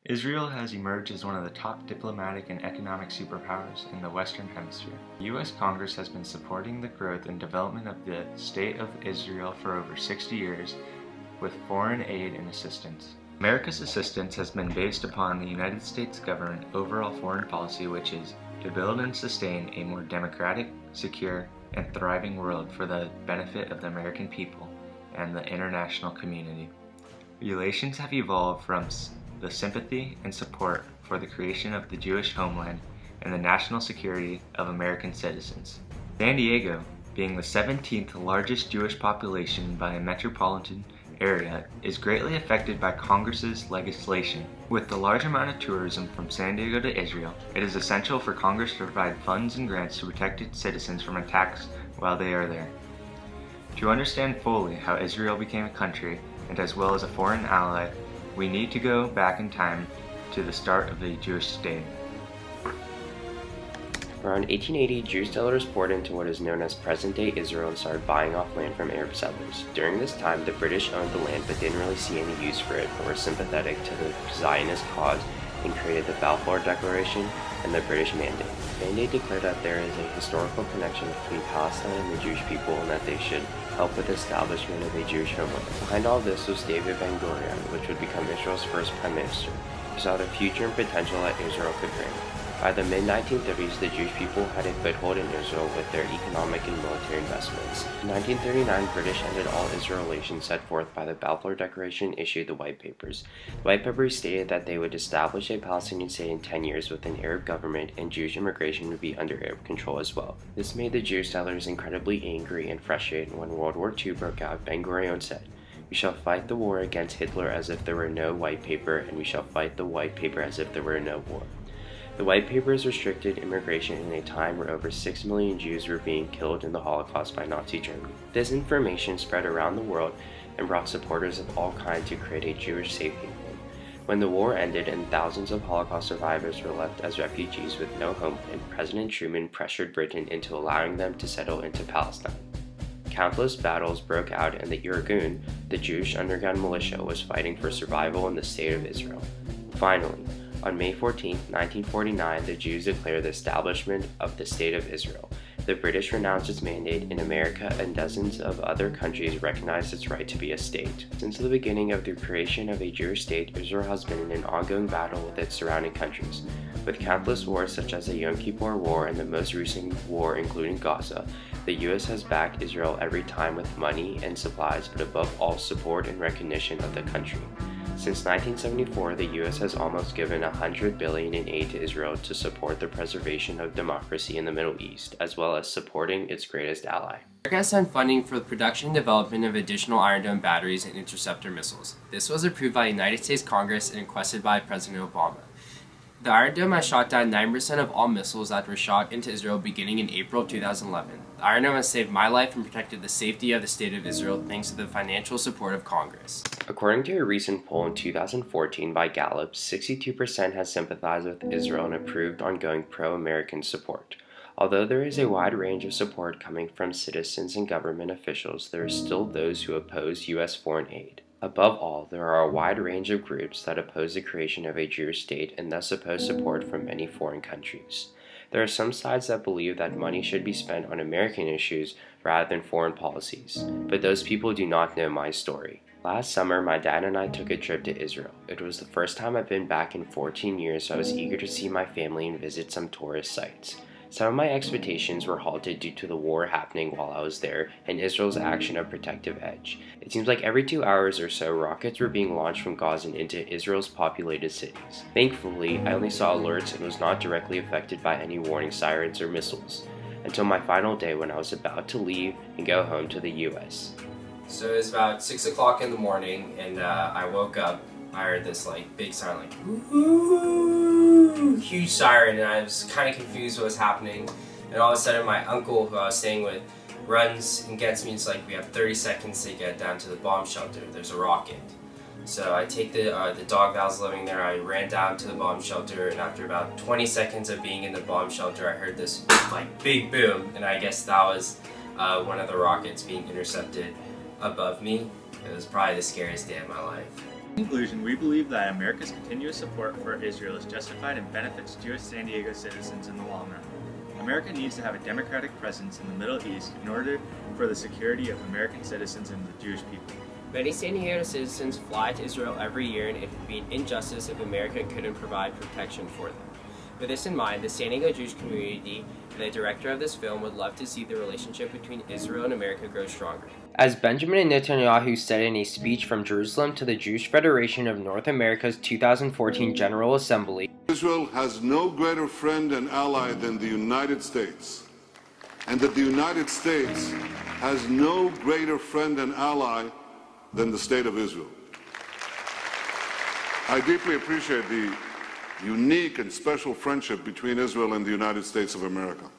Israel has emerged as one of the top diplomatic and economic superpowers in the Western Hemisphere. The U.S. Congress has been supporting the growth and development of the State of Israel for over 60 years with foreign aid and assistance. America's assistance has been based upon the United States government overall foreign policy, which is to build and sustain a more democratic, secure, and thriving world for the benefit of the American people and the international community. Relations have evolved from the sympathy and support for the creation of the Jewish homeland and the national security of American citizens. San Diego, being the 17th largest Jewish population by a metropolitan area, is greatly affected by Congress's legislation. With the large amount of tourism from San Diego to Israel, it is essential for Congress to provide funds and grants to protect its citizens from attacks while they are there. To understand fully how Israel became a country, and as well as a foreign ally, we need to go back in time to the start of the Jewish state. Around 1880, Jewish settlers poured into what is known as present-day Israel and started buying off land from Arab settlers. During this time, the British owned the land but didn't really see any use for it, but were sympathetic to the Zionist cause and created the Balfour Declaration and the British Mandate. The Mandate declared that there is a historical connection between Palestine and the Jewish people and that they should help with the establishment of a Jewish homeland. Behind all this was David Ben-Gurion, which would become Israel's first prime minister. He saw the future and potential that Israel could bring. By the mid-1930s, the Jewish people had a foothold in Israel with their economic and military investments. In 1939, British ended all Israel relations set forth by the Balfour Declaration and issued the White Papers. The White Papers stated that they would establish a Palestinian state in 10 years with an Arab government, and Jewish immigration would be under Arab control as well. This made the Jewish settlers incredibly angry and frustrated. When World War II broke out, Ben-Gurion said, "We shall fight the war against Hitler as if there were no White Paper, and we shall fight the White Paper as if there were no war." The White Papers restricted immigration in a time where over 6 million Jews were being killed in the Holocaust by Nazi Germany. This information spread around the world and brought supporters of all kinds to create a Jewish safe haven. When the war ended and thousands of Holocaust survivors were left as refugees with no homeland, President Truman pressured Britain into allowing them to settle into Palestine. Countless battles broke out, and the Irgun, the Jewish underground militia, was fighting for survival in the State of Israel. Finally, on May 14, 1949, the Jews declared the establishment of the State of Israel. The British renounced its mandate in America, and dozens of other countries recognized its right to be a state. Since the beginning of the creation of a Jewish state, Israel has been in an ongoing battle with its surrounding countries. With countless wars such as the Yom Kippur War and the most recent war including Gaza, the U.S. has backed Israel every time with money and supplies, but above all, support and recognition of the country. Since 1974, the U.S. has almost given $100 billion in aid to Israel to support the preservation of democracy in the Middle East, as well as supporting its greatest ally. America has sent funding for the production and development of additional Iron Dome batteries and interceptor missiles. This was approved by the United States Congress and requested by President Obama. The Iron Dome has shot down 9% of all missiles that were shot into Israel beginning in April 2011. The Iron Dome has saved my life and protected the safety of the State of Israel thanks to the financial support of Congress. According to a recent poll in 2014 by Gallup, 62% has sympathized with Israel and approved ongoing pro-American support. Although there is a wide range of support coming from citizens and government officials, there are still those who oppose U.S. foreign aid. Above all, there are a wide range of groups that oppose the creation of a Jewish state and thus oppose support from many foreign countries. There are some sides that believe that money should be spent on American issues rather than foreign policies, but those people do not know my story. Last summer, my dad and I took a trip to Israel. It was the first time I've been back in 14 years, so I was eager to see my family and visit some tourist sites. Some of my expectations were halted due to the war happening while I was there and Israel's action of protective edge. It seems like every 2 hours or so, rockets were being launched from Gaza into Israel's populated cities. Thankfully, I only saw alerts and was not directly affected by any warning sirens or missiles, until my final day when I was about to leave and go home to the US. So it was about 6 o'clock in the morning, and I woke up. I heard this big siren, woo, huge siren, and I was kind of confused what was happening. And all of a sudden, my uncle, who I was staying with, runs and gets me. It's like, we have 30 seconds to get down to the bomb shelter. There's a rocket. So I take the dog that was living there. I ran down to the bomb shelter, and after about 20 seconds of being in the bomb shelter, I heard this big boom, and I guess that was one of the rockets being intercepted above me. It was probably the scariest day of my life. In conclusion, we believe that America's continuous support for Israel is justified and benefits Jewish San Diego citizens in the long run. America needs to have a democratic presence in the Middle East in order for the security of American citizens and the Jewish people. Many San Diego citizens fly to Israel every year, and it would be an injustice if America couldn't provide protection for them. With this in mind, the San Diego Jewish community and the director of this film would love to see the relationship between Israel and America grow stronger. As Benjamin Netanyahu said in a speech from Jerusalem to the Jewish Federation of North America's 2014 General Assembly, Israel has no greater friend and ally than the United States, and that the United States has no greater friend and ally than the State of Israel. I deeply appreciate the unique and special friendship between Israel and the United States of America.